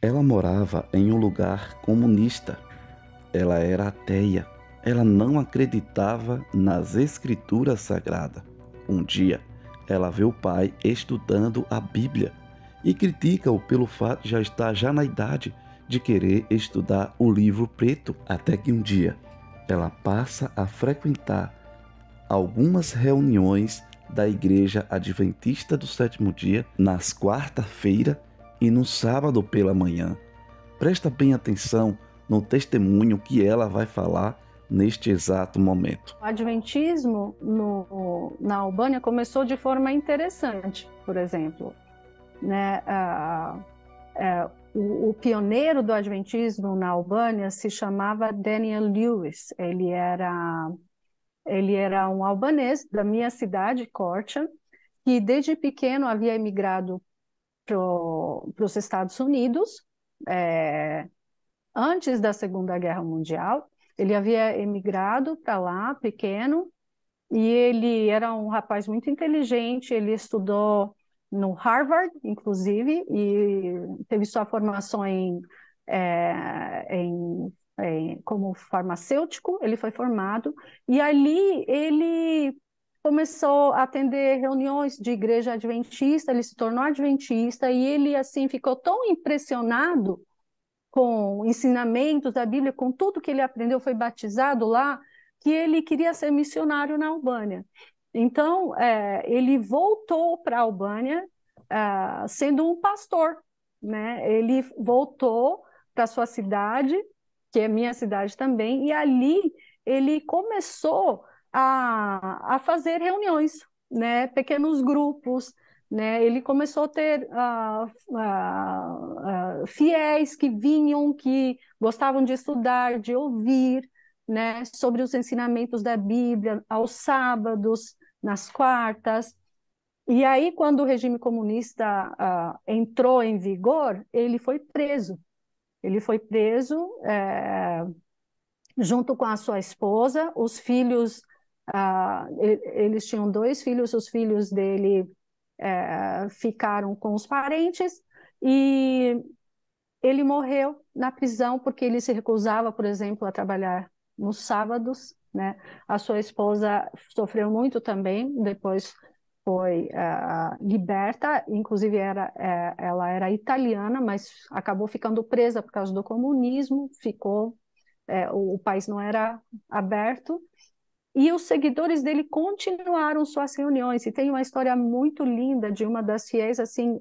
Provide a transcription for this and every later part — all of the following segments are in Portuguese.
Ela morava em um lugar comunista. Ela era ateia. Ela não acreditava nas escrituras sagradas. Um dia, ela vê o pai estudando a Bíblia e critica-o pelo fato de já estar na idade de querer estudar o livro preto, até que um dia ela passa a frequentar algumas reuniões da Igreja Adventista do Sétimo Dia nas quarta-feira e no sábado pela manhã. Presta bem atenção no testemunho que ela vai falar neste exato momento. O adventismo na Albânia começou de forma interessante, por exemplo, né? O pioneiro do adventismo na Albânia se chamava Daniel Lewis. Ele era um albanês da minha cidade, Corçam, que desde pequeno havia emigrado para os Estados Unidos, antes da Segunda Guerra Mundial. Ele havia emigrado para lá, pequeno, e ele era um rapaz muito inteligente. Ele estudou no Harvard, inclusive, e teve sua formação como farmacêutico. Ele foi formado, e ali ele começou a atender reuniões de igreja adventista. Ele se tornou adventista, e ele assim ficou tão impressionado com ensinamentos da Bíblia, com tudo que ele aprendeu, foi batizado lá, que ele queria ser missionário na Albânia. Então, ele voltou para a Albânia, sendo um pastor, né? Ele voltou para sua cidade, que é minha cidade também, e ali ele começou a fazer reuniões, né? Pequenos grupos, né? Ele começou a ter fiéis que vinham, que gostavam de estudar, de ouvir, né, sobre os ensinamentos da Bíblia aos sábados, nas quartas. E aí, quando o regime comunista entrou em vigor, ele foi preso. Ele foi preso junto com a sua esposa. Os filhos, eles tinham dois filhos. Os filhos dele ficaram com os parentes, e ele morreu na prisão porque ele se recusava, por exemplo, a trabalhar nos sábados, né? A sua esposa sofreu muito também, depois foi liberta. Inclusive ela era italiana, mas acabou ficando presa por causa do comunismo. O país não era aberto, e os seguidores dele continuaram suas reuniões. E tem uma história muito linda de uma das fiéis, assim,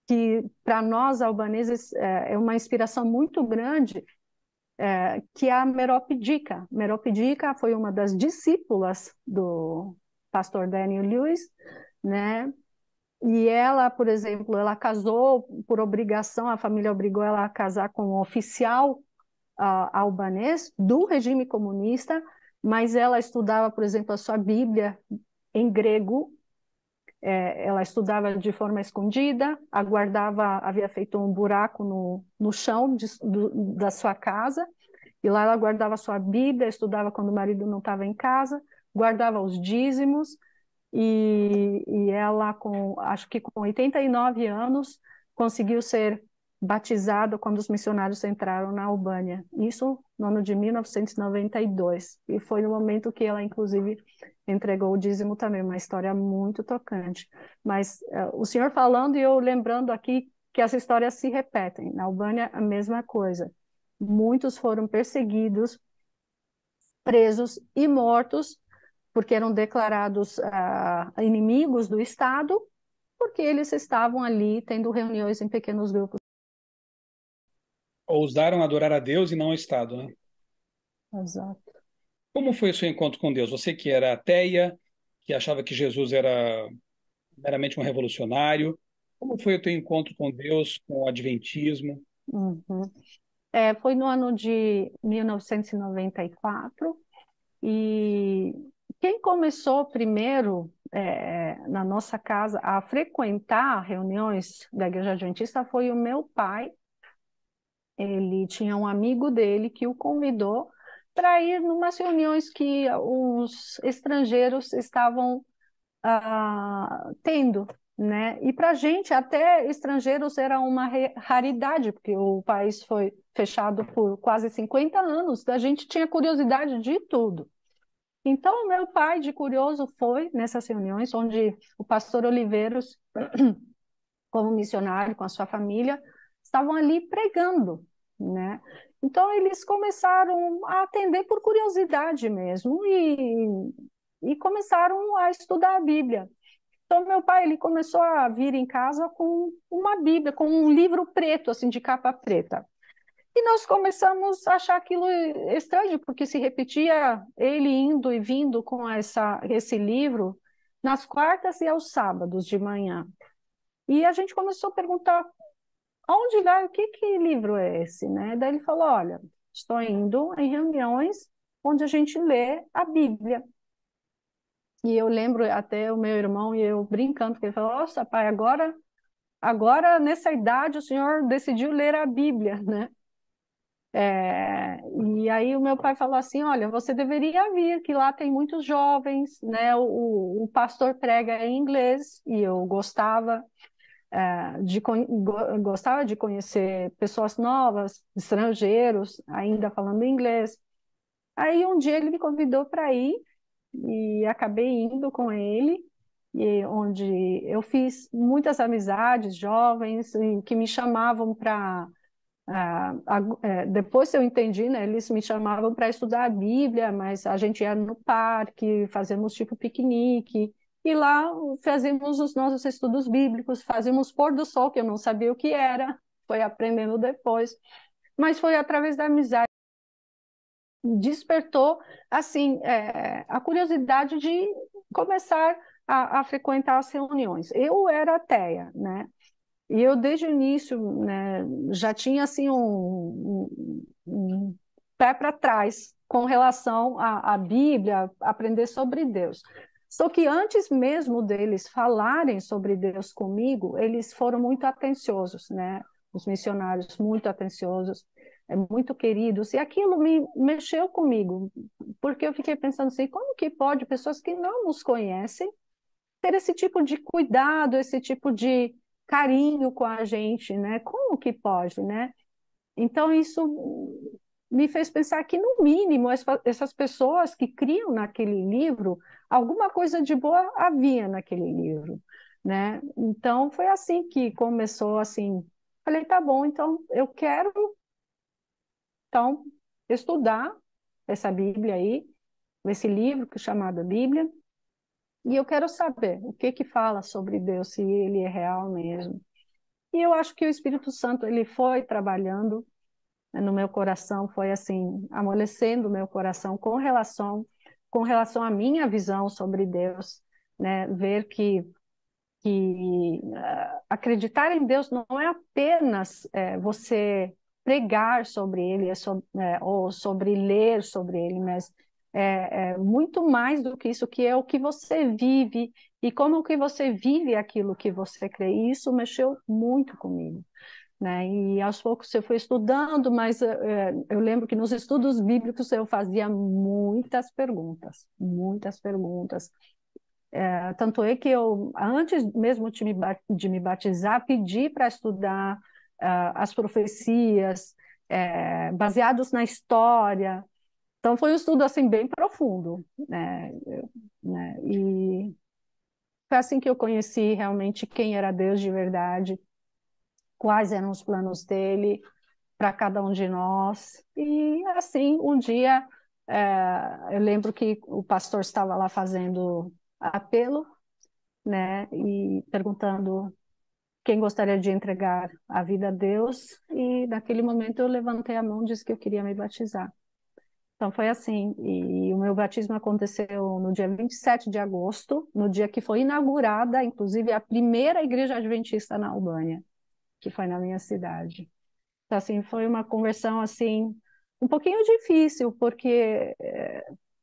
que para nós albaneses é uma inspiração muito grande, que é a Merope-Dica. Merope-Dica foi uma das discípulas do pastor Daniel Lewis, né? E ela, por exemplo, ela casou por obrigação. A família obrigou ela a casar com um oficial albanês do regime comunista, mas ela estudava, por exemplo, a sua Bíblia em grego. Ela estudava de forma escondida, havia feito um buraco no chão da sua casa, e lá ela guardava a sua Bíblia, estudava quando o marido não estava em casa, guardava os dízimos. E ela, acho que com 89 anos, conseguiu ser batizada quando os missionários entraram na Albânia. Isso no ano de 1992. E foi no momento que ela, inclusive, entregou o dízimo também. Uma história muito tocante. Mas o senhor falando e eu lembrando aqui que as histórias se repetem. Na Albânia, a mesma coisa. Muitos foram perseguidos, presos e mortos, porque eram declarados inimigos do Estado, porque eles estavam ali tendo reuniões em pequenos grupos. Ousaram adorar a Deus e não ao Estado, né? Exato. Como foi o seu encontro com Deus? Você que era ateia, que achava que Jesus era meramente um revolucionário, como foi o teu encontro com Deus, com o Adventismo? Uhum. Foi no ano de 1994, e quem começou primeiro na nossa casa a frequentar reuniões da Igreja Adventista foi o meu pai. Ele tinha um amigo dele que o convidou para ir numas reuniões que os estrangeiros estavam tendo, né? E para a gente, até estrangeiros era uma raridade, porque o país foi fechado por quase 50 anos, a gente tinha curiosidade de tudo. Então, meu pai, de curioso, foi nessas reuniões onde o pastor Oliveiros, como missionário com a sua família, estavam ali pregando, né? Então, eles começaram a atender por curiosidade mesmo e começaram a estudar a Bíblia. Então, meu pai, ele começou a vir em casa com uma Bíblia, com um livro preto, assim, de capa preta. E nós começamos a achar aquilo estranho, porque se repetia ele indo e vindo com esse livro nas quartas e aos sábados de manhã. E a gente começou a perguntar, aonde vai, que livro é esse, né? Daí ele falou, olha, estou indo em reuniões onde a gente lê a Bíblia. E eu lembro até o meu irmão e eu brincando, porque ele falou, nossa, pai, agora nessa idade o senhor decidiu ler a Bíblia, né? E aí o meu pai falou assim, olha, você deveria vir, que lá tem muitos jovens, né? O pastor prega em inglês e eu gostava, gostava de conhecer pessoas novas, estrangeiros, ainda falando inglês. Aí um dia ele me convidou para ir e acabei indo com ele, e onde eu fiz muitas amizades jovens que me chamavam para depois eu entendi, né, eles me chamavam para estudar a Bíblia, mas a gente ia no parque, fazíamos tipo piquenique, e lá fazíamos os nossos estudos bíblicos, fazíamos pôr do sol, que eu não sabia o que era, foi aprendendo depois, mas foi através da amizade despertou assim a curiosidade de começar a frequentar as reuniões. Eu era ateia, né? E eu desde o início, né, já tinha assim um pé para trás com relação à Bíblia, aprender sobre Deus. Só que antes mesmo deles falarem sobre Deus comigo, eles foram muito atenciosos, né? Os missionários muito atenciosos, muito queridos, e aquilo me mexeu comigo, porque eu fiquei pensando assim, como que pode pessoas que não nos conhecem ter esse tipo de cuidado, esse tipo de carinho com a gente, né? Como que pode, né? Então isso me fez pensar que no mínimo essas pessoas que criam naquele livro, alguma coisa de boa havia naquele livro, né? Então foi assim que começou assim. Falei, tá bom, então eu quero então estudar essa Bíblia aí, esse livro que é chamado Bíblia. E eu quero saber o que que fala sobre Deus, se ele é real mesmo. E eu acho que o Espírito Santo ele foi trabalhando, né, no meu coração, foi assim, amolecendo o meu coração com relação à minha visão sobre Deus, né? Ver que acreditar em Deus não é apenas você pregar sobre ele, ou sobre ler sobre ele, mas é muito mais do que isso, que é o que você vive e como que você vive aquilo que você crê. E isso mexeu muito comigo, né? E aos poucos eu fui estudando, mas eu lembro que nos estudos bíblicos eu fazia muitas perguntas, muitas perguntas. Tanto é que eu, antes mesmo de me batizar, pedi para estudar as profecias, baseados na história. Então, foi um estudo assim, bem profundo, né? E foi assim que eu conheci realmente quem era Deus de verdade, quais eram os planos dele para cada um de nós. E assim, um dia, eu lembro que o pastor estava lá fazendo apelo, né, e perguntando quem gostaria de entregar a vida a Deus, e naquele momento eu levantei a mão e disse que eu queria me batizar. Então foi assim, e o meu batismo aconteceu no dia 27 de agosto, no dia que foi inaugurada, inclusive, a primeira igreja adventista na Albânia, que foi na minha cidade. Então, assim, foi uma conversão, assim, um pouquinho difícil, porque,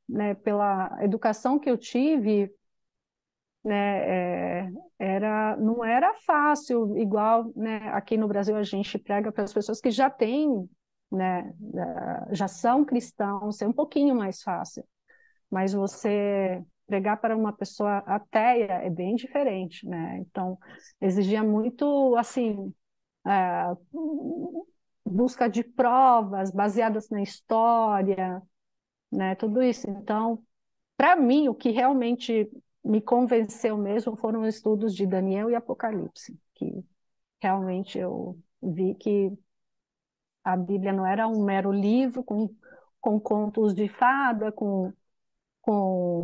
né, pela educação que eu tive, né, não era fácil, igual, né, aqui no Brasil a gente prega para as pessoas que já têm, né, já são cristãos, é um pouquinho mais fácil. Mas você pregar para uma pessoa ateia é bem diferente, né? Então, exigia muito, assim, é, busca de provas baseadas na história, né? Tudo isso. Então, para mim, o que realmente me convenceu mesmo foram os estudos de Daniel e Apocalipse, que realmente eu vi que a Bíblia não era um mero livro com contos de fada, com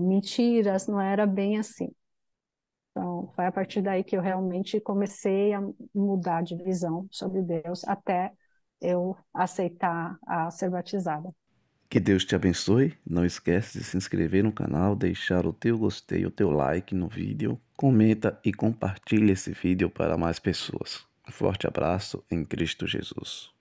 mentiras, não era bem assim. Então, foi a partir daí que eu realmente comecei a mudar de visão sobre Deus, até eu aceitar a ser batizada. Que Deus te abençoe. Não esquece de se inscrever no canal, deixar o teu gostei, o teu like no vídeo, comenta e compartilha esse vídeo para mais pessoas. Um forte abraço em Cristo Jesus.